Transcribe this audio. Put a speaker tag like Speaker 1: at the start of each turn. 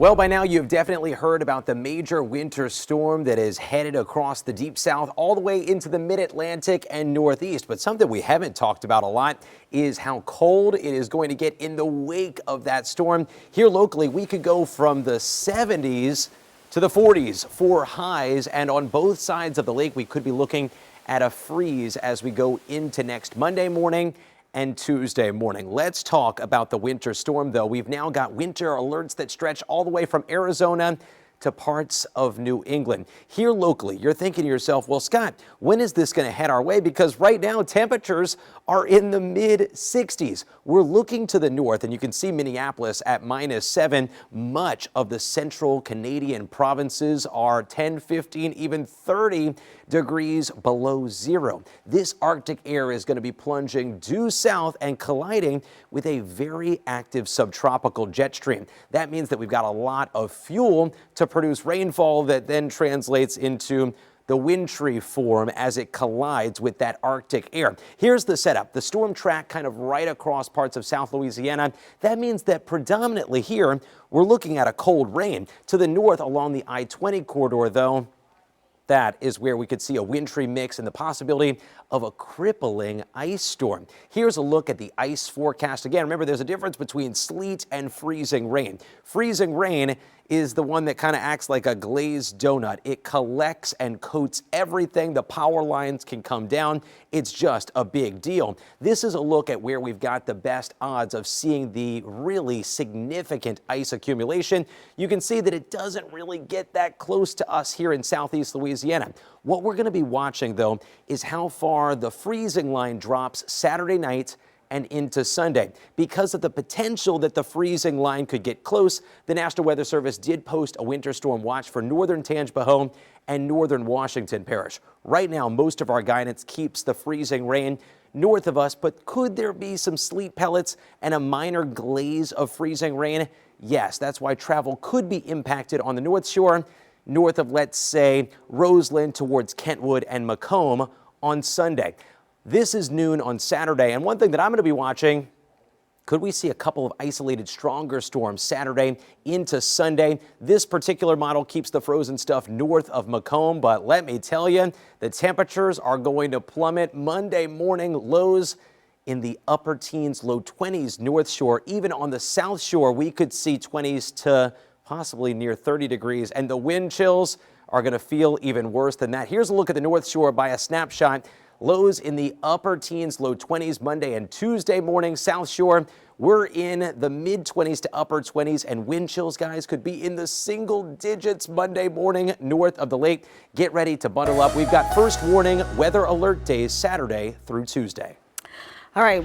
Speaker 1: Well, by now you've definitely heard about the major winter storm that is headed across the deep south all the way into the mid-Atlantic and northeast. But something we haven't talked about a lot is how cold it is going to get in the wake of that storm. Here locally, we could go from the 70s to the 40s for highs, and on both sides of the lake, we could be looking at a freeze as we go into next Monday morning and Tuesday morning. Let's talk about the winter storm, though. We've now got winter alerts that stretch all the way from Arizona to parts of New England. Here locally, you're thinking to yourself, well, Scott, when is this going to head our way? Because right now, temperatures are in the mid-60s. We're looking to the north, and you can see Minneapolis at -7. Much of the central Canadian provinces are 10, 15, even 30 degrees below zero. This Arctic air is going to be plunging due south and colliding with a very active subtropical jet stream. That means that we've got a lot of fuel to produce rainfall that then translates into the wintry form as it collides with that Arctic air. Here's the setup. The storm track kind of right across parts of South Louisiana. That means that predominantly here, we're looking at a cold rain. To the north along the I-20 corridor, though, that is where we could see a wintry mix and the possibility of a crippling ice storm. Here's a look at the ice forecast. Again, remember, there's a difference between sleet and freezing rain. Freezing rain is the one that kind of acts like a glazed donut. It collects and coats everything. The power lines can come down. It's just a big deal. This is a look at where we've got the best odds of seeing the really significant ice accumulation. You can see that it doesn't really get that close to us here in southeast Louisiana. What we're going to be watching, though, is how far the freezing line drops Saturday night and into Sunday. Because of the potential that the freezing line could get close, the National Weather Service did post a winter storm watch for northern Tangipahoa and northern Washington Parish. Right now, most of our guidance keeps the freezing rain north of us, but could there be some sleet pellets and a minor glaze of freezing rain? Yes, that's why travel could be impacted on the North Shore, north of, let's say, Roseland towards Kentwood and Macomb on Sunday. This is noon on Saturday, and one thing that I'm going to be watching, could we see a couple of isolated stronger storms Saturday into Sunday? This particular model keeps the frozen stuff north of Macomb, but let me tell you, the temperatures are going to plummet. Monday morning, lows in the upper teens, low 20s North Shore. Even on the South Shore, we could see 20s to possibly near 30 degrees, and the wind chills are going to feel even worse than that. Here's a look at the North Shore by a snapshot. Lows in the upper teens, low 20s Monday and Tuesday morning. South Shore, we're in the mid-20s to upper 20s, and wind chills, guys, could be in the single digits Monday morning north of the lake. Get ready to bundle up. We've got first warning weather alert days Saturday through Tuesday.
Speaker 2: All right.